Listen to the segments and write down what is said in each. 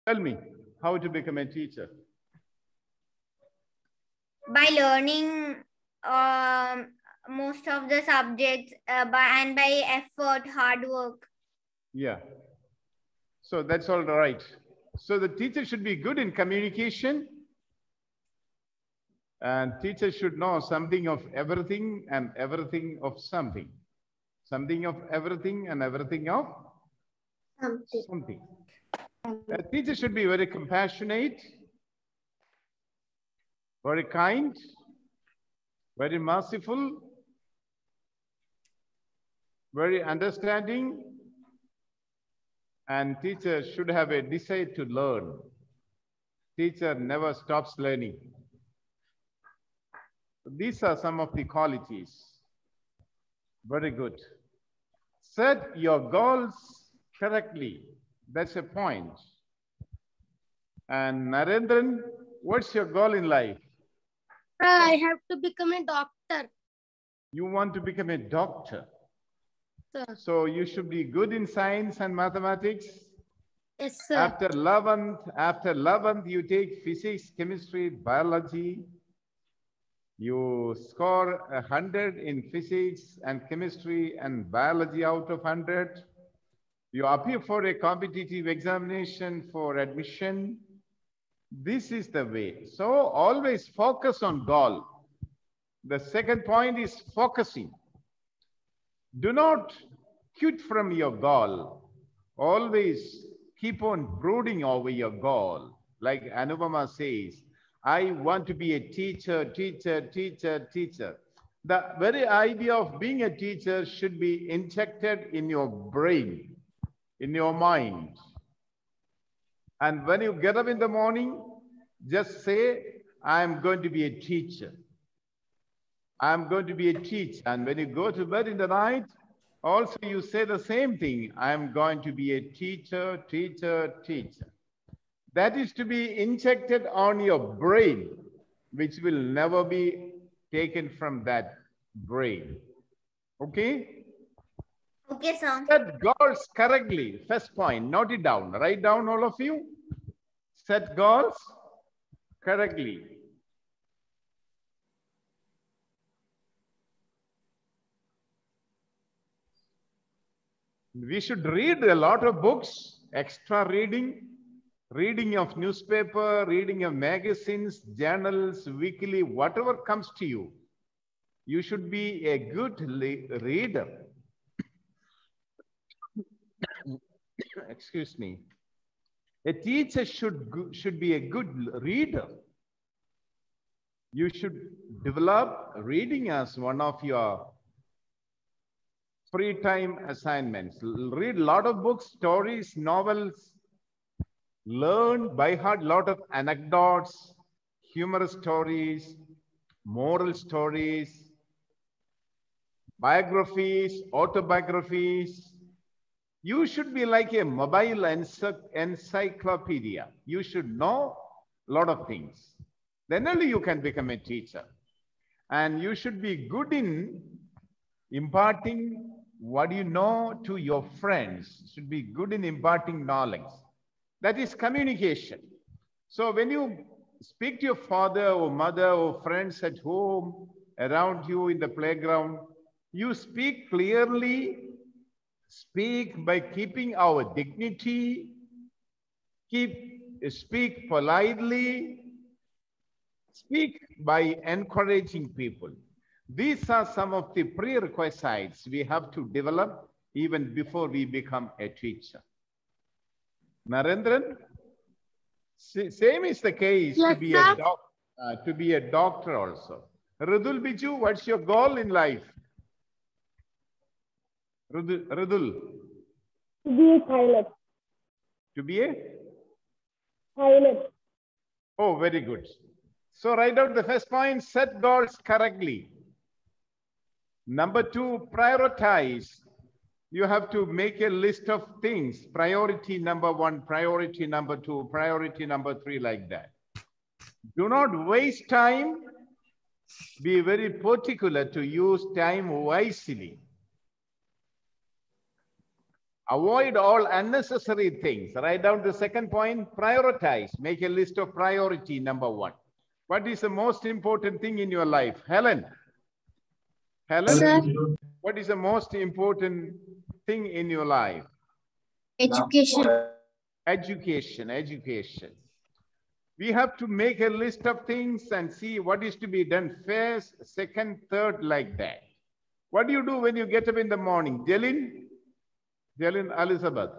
Tell me how to become a teacher. By learning most of the subjects by effort, hard work. Yeah. So that's all right. So the teacher should be good in communication, and teacher should know something of everything and everything of something. Something of everything and everything of something. A teacher should be very compassionate, very kind, very merciful, very understanding, and teacher should have a desire to learn. Teacher never stops learning. These are some of the qualities. Very good. Set your goals correctly. That's a point. And Narendran, what's your goal in life? I have to become a doctor. You want to become a doctor. Sir. So you should be good in science and mathematics. Yes, sir. After 11th, you take physics, chemistry, biology. You score 100 in physics and chemistry and biology out of 100. You appear for a competitive examination for admission. This is the way. So always focus on goal. The second point is focusing. Do not quit from your goal. Always keep on brooding over your goal. Like Anupama says, I want to be a teacher, teacher, teacher, teacher. The very idea of being a teacher should be injected in your brain, in your mind. And when you get up in the morning, just say, I'm going to be a teacher. I'm going to be a teacher. And when you go to bed in the night, also you say the same thing. I'm going to be a teacher, teacher, teacher. That is to be injected on your brain, which will never be taken from that brain. Okay? Okay, sir. Set goals correctly. First point, note it down. Write down, all of you. Set goals correctly. We should read a lot of books, extra reading, reading of newspaper, reading of magazines, journals, weekly, whatever comes to you. You should be a good reader. Excuse me. A teacher should be a good reader. You should develop reading as one of your free time assignments. Read a lot of books, stories, novels, learn by heart a lot of anecdotes, humorous stories, moral stories, biographies, autobiographies. You should be like a mobile encyclopedia. You should know a lot of things. Then only you can become a teacher. And you should be good in imparting what you know to your friends. You should be good in imparting knowledge. That is communication. So when you speak to your father or mother or friends at home, around you in the playground, you speak clearly, speak by keeping our dignity, speak politely, speak by encouraging people. These are some of the prerequisites we have to develop even before we become a teacher. Narendran, same is the case. Yes, to be a doctor also. Ridul Biju, what's your goal in life? Ridul. To be a pilot. To be a? Pilot. Oh, very good. So write out the first point, set goals correctly. Number 2, prioritize. You have to make a list of things. Priority number 1, priority number 2, priority number 3, like that. Do not waste time. Be very particular to use time wisely. Avoid all unnecessary things. Write down the second point, prioritize. Make a list of priority, number 1. What is the most important thing in your life? Helen? Helen? Sir. What is the most important thing in your life? Education. Education. We have to make a list of things and see what is to be done first, second, third, like that. What do you do when you get up in the morning? Jelin Elizabeth.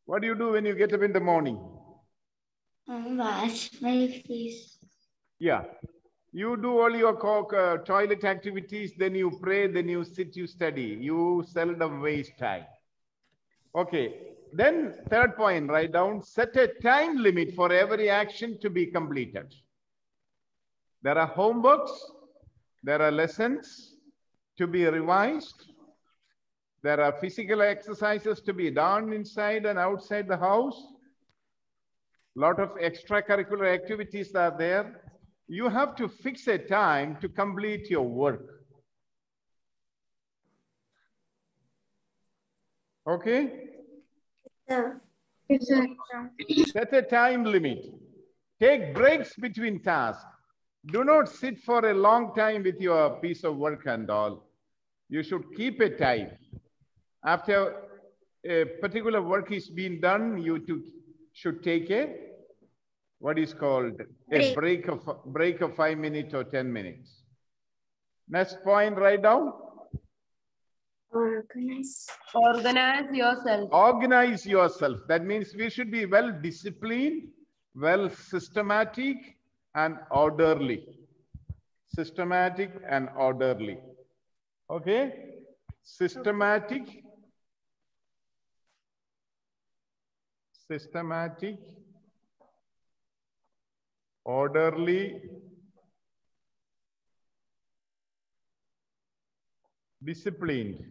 What do you do when you get up in the morning? Wash my face. Yeah. You do all your toilet activities, then you pray, then you sit, you study. You seldom waste time. Okay. Then third point, write down, set a time limit for every action to be completed. There are homeworks, there are lessons to be revised. There are physical exercises to be done inside and outside the house. A lot of extracurricular activities are there. You have to fix a time to complete your work. Okay? Sir. Set a time limit. Take breaks between tasks. Do not sit for a long time with your piece of work and all. You should keep a time. After a particular work is being done, you should take a what is called a break of 5 minutes or 10 minutes. Next point, write down. Organize. Organize yourself. Organize yourself. That means we should be well disciplined, well systematic and orderly. Systematic and orderly. Okay? Systematic, orderly, disciplined.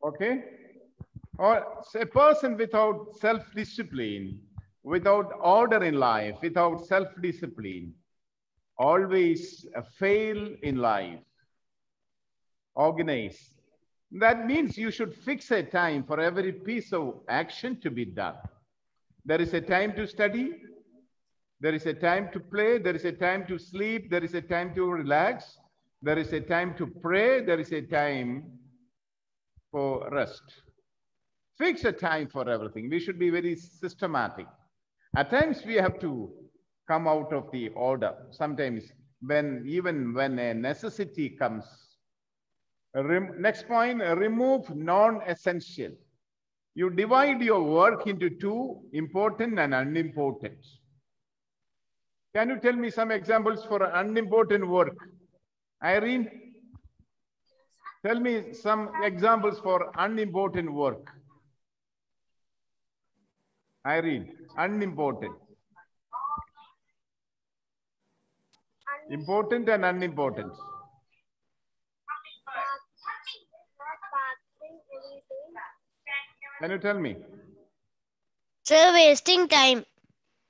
Okay? Or a person without self-discipline, without order in life, without self-discipline, always fail in life. Organize. That means you should fix a time for every piece of action to be done. There is a time to study. There is a time to play. There is a time to sleep. There is a time to relax. There is a time to pray. There is a time for rest. Fix a time for everything. We should be very systematic. At times we have to come out of the order. Sometimes even when a necessity comes. Next point, remove non-essential. You divide your work into 2, important and unimportant. Can you tell me some examples for unimportant work? Irene, tell me some examples for unimportant work. Irene, unimportant. Important and unimportant. Can you tell me? Sir, wasting time.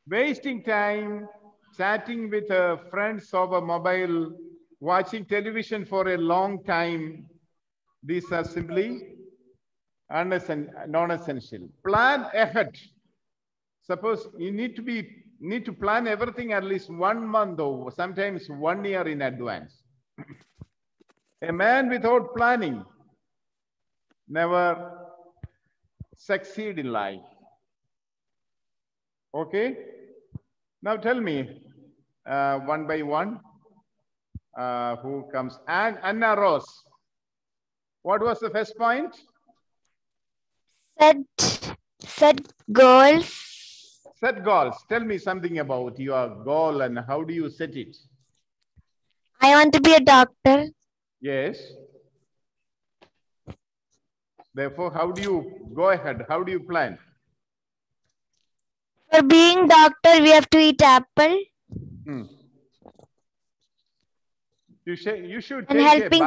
Wasting time, chatting with friends over mobile, watching television for a long time. These are simply non-essential. Plan ahead. Suppose you need to plan everything at least 1 month or sometimes 1 year in advance. A man without planning never succeed in life. Okay? Now tell me one by one who comes. And Anna Rose. What was the first point? Set goals. Set goals. Tell me something about your goal and how do you set it? I want to be a doctor. Yes. Therefore, how do you go ahead? How do you plan? For being doctor, we have to eat apple. You should And take helping a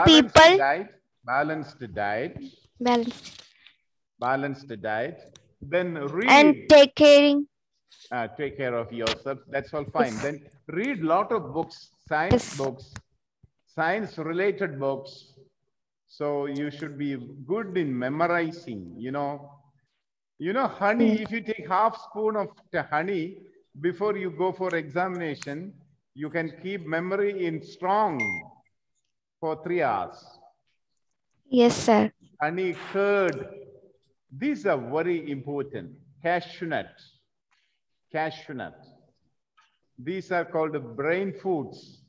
balanced people. diet. Balanced diet. Then read. And take caring. Take care of yourself. That's all fine. Then read lot of books, science books, science related books. So you should be good in memorizing, honey, if you take half spoon of the honey before you go for examination, you can keep memory in strong for 3 hours. Yes, sir. Honey, curd, these are very important. Cashew nut. These are called brain foods.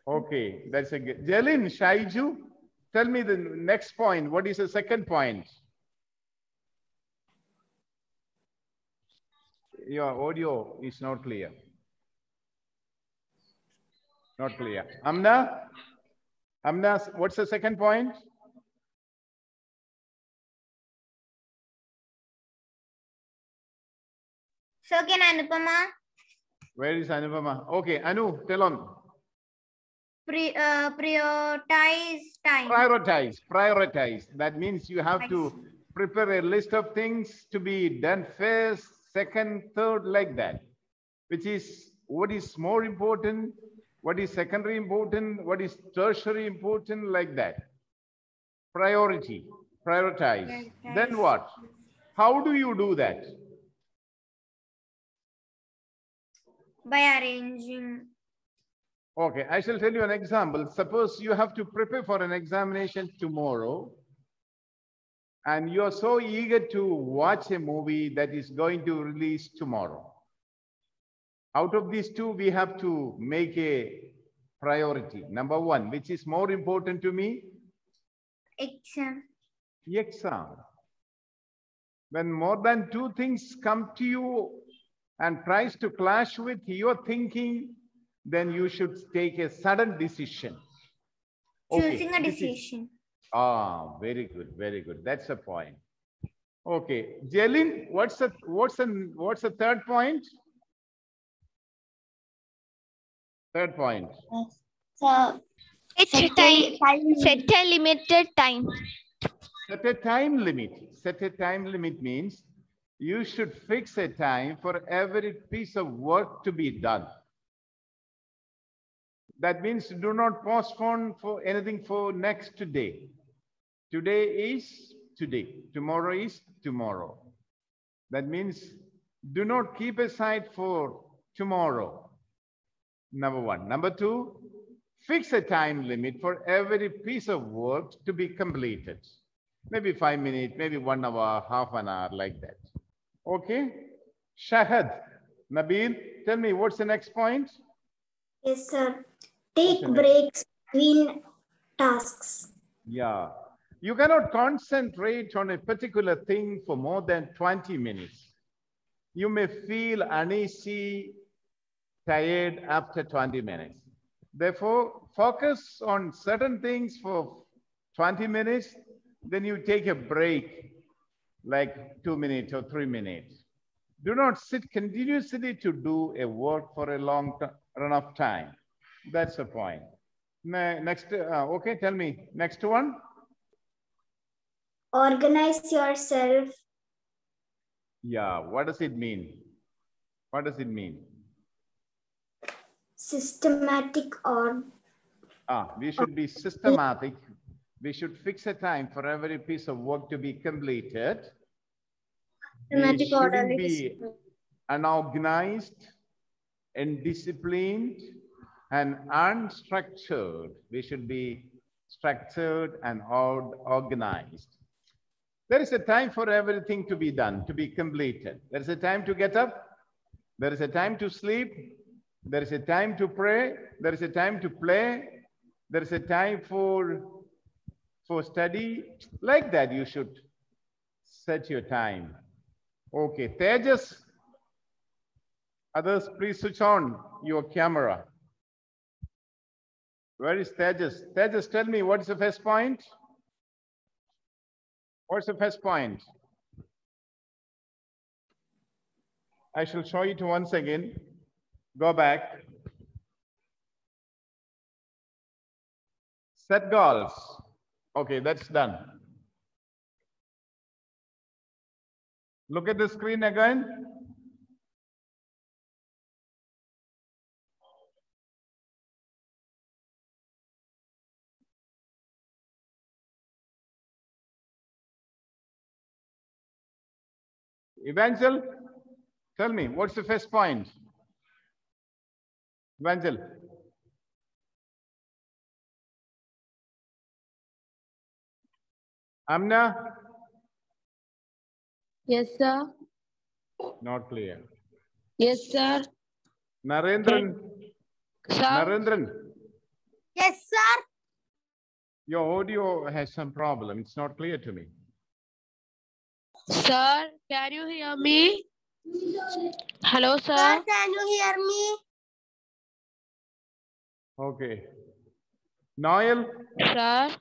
Okay, that's a good. Jelin, Shaiju, tell me the next point. What is the second point? Your audio is not clear. Not clear. Amna, what's the second point? So can Anupama Where is Anupama? Okay, Anu, tell on. prioritize time? Prioritize. That means you have to prepare a list of things to be done first, second, third, like that. Which is what is more important, what is secondary important, what is tertiary important, like that. Prioritize. Then what? How do you do that? By arranging. Okay, I shall tell you an example. Suppose you have to prepare for an examination tomorrow, and you are so eager to watch a movie that is going to release tomorrow. Out of these two, we have to make a priority. Number one, which is more important to me? Exam. Exam. When more than two things come to you and tries to clash with your thinking, then you should take a sudden decision. Choosing a decision. Very good. That's the point. Okay, Jelin, what's the third point? Third point. So set a limited time. Set a time limit. Set a time limit means you should fix a time for every piece of work to be done. That means do not postpone for anything for next day. Today is today. Tomorrow is tomorrow. That means do not keep aside for tomorrow. Number one. Number two, fix a time limit for every piece of work to be completed. Maybe 5 minutes, maybe 1 hour, half an hour, like that. Okay? Shahad, Nabil, tell me what's the next point? Yes, sir. Take breaks between tasks. Yeah. You cannot concentrate on a particular thing for more than 20 minutes. You may feel uneasy, tired after 20 minutes. Therefore, focus on certain things for 20 minutes, then you take a break, like 2 minutes or 3 minutes. Do not sit continuously to do a work for a long run of time. That's the point. Next, okay, tell me, next one. Organize yourself. Yeah, what does it mean? What does it mean? Systematic or... We should be systematic. We should fix a time for every piece of work to be completed. We shouldn't be unorganized, indisciplined, and unstructured. We should be structured and organized. There is a time for everything to be done, to be completed. There is a time to get up. There is a time to sleep. There is a time to pray. There is a time to play. There is a time for study. Like that, you should set your time. Okay, Tejas. Others, please switch on your camera. Where is Tejas? Tejas, tell me, what is the first point? What's the first point? I shall show you to once again. Go back. Set goals. Okay, that's done. Look at the screen again. Evangel, tell me, what's the first point? Evangel. Amna? Yes, sir. Not clear. Yes, sir. Narendran? Sir. Narendran, Yes, sir. your audio has some problem. It's not clear to me. Sir, can you hear me? Hello, Sir, sir. can you hear me? Okay. Noel? Sir.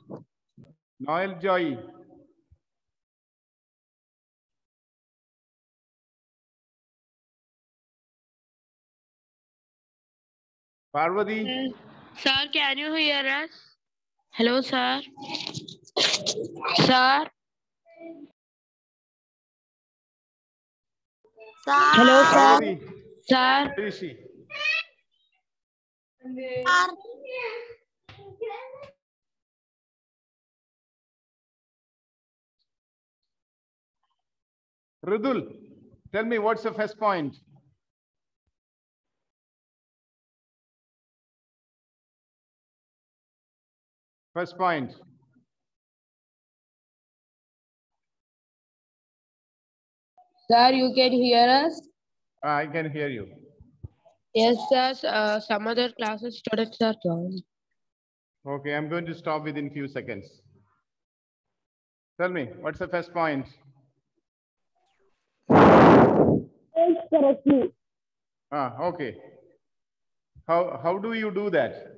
Noel Joy. Parvati? Sir, can you hear us? Hello, sir. Sir. Hello, sir. Parvati? Sir. Where is she? Ridul, tell me what's the first point? First point. Sir, you can hear us? I can hear you. Yes, sir. Some other classes students are joining. Okay, I'm going to stop within few seconds. Tell me, what's the first point? Okay. How do you do that?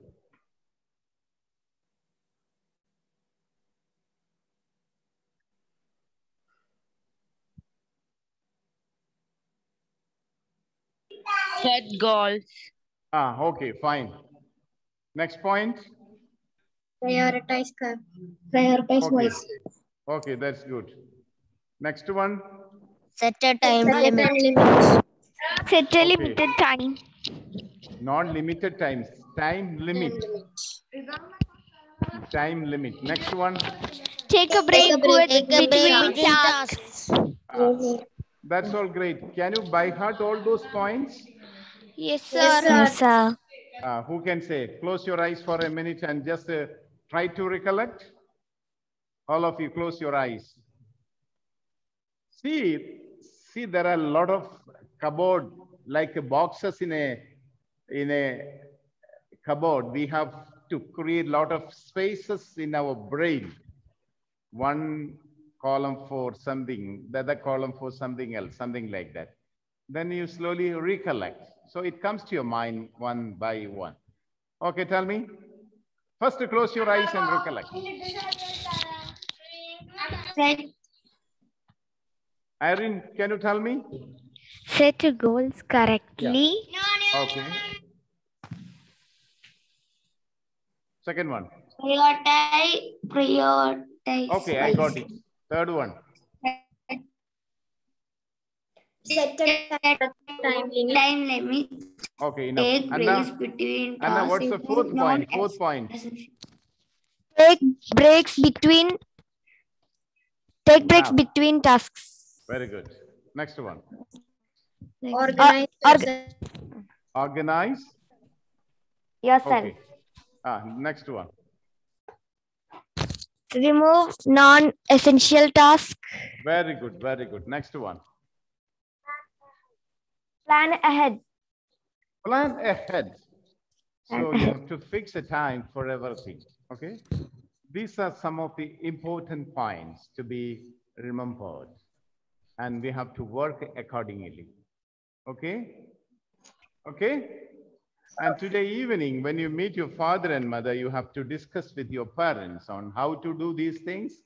Set goals. Okay, fine. Next point. Prioritize prioritize Okay. voice. Okay, that's good. Next one. Set a time Set limit. a limit. Set a Okay. limited time. Non-limited times. Time limit. Time limit. Next one. Take a break, between tasks. That's all great. Can you by heart all those points? Yes, sir. Yes, sir. Yes, sir. Who can say? Close your eyes for a minute and just try to recollect. All of you, close your eyes. See, there are a lot of cupboard, like boxes in a cupboard. We have to create a lot of spaces in our brain. One column for something, the other column for something else, something like that. Then you slowly recollect. So it comes to your mind one by one. Okay, tell me. First, close your eyes and recollect. Irene, can you tell me? Set goals correctly. Okay. Second one. Prioritize. Okay, I got it. Third one. Set a time limit. Okay, enough. Take breaks Anna, between Anna, tasks. what's the fourth point? Fourth point. Take breaks between tasks. Very good. Next one. Organize. Organize. Yourself. Okay. Next one. Remove non-essential tasks. Very good. Very good. Next one. Plan ahead. Plan ahead. So you have to fix a time for everything. Okay. These are some of the important points to be remembered. And we have to work accordingly. Okay. Okay. And today evening, when you meet your father and mother, you have to discuss with your parents on how to do these things,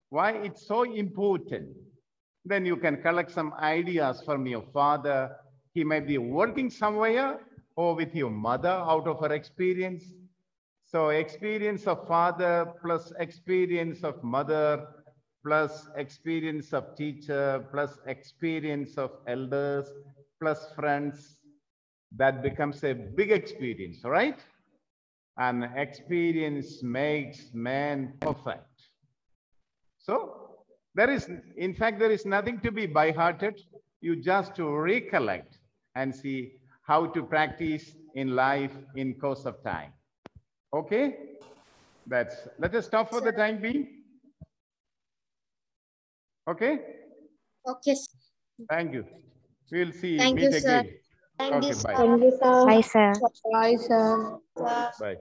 why it's so important. Then you can collect some ideas from your father. He might be working somewhere, or with your mother out of her experience. So experience of father plus experience of mother plus experience of teacher plus experience of elders plus friends. That becomes a big experience, right? And experience makes man perfect. So in fact, there is nothing to be by-hearted. you just to recollect and see how to practice in life in course of time. Okay? Let us stop for the time being. Okay? Okay, sir. Thank you. We'll see, Thank meet you, sir. again. Okay, bye. Bye, sir. Bye, sir. Bye.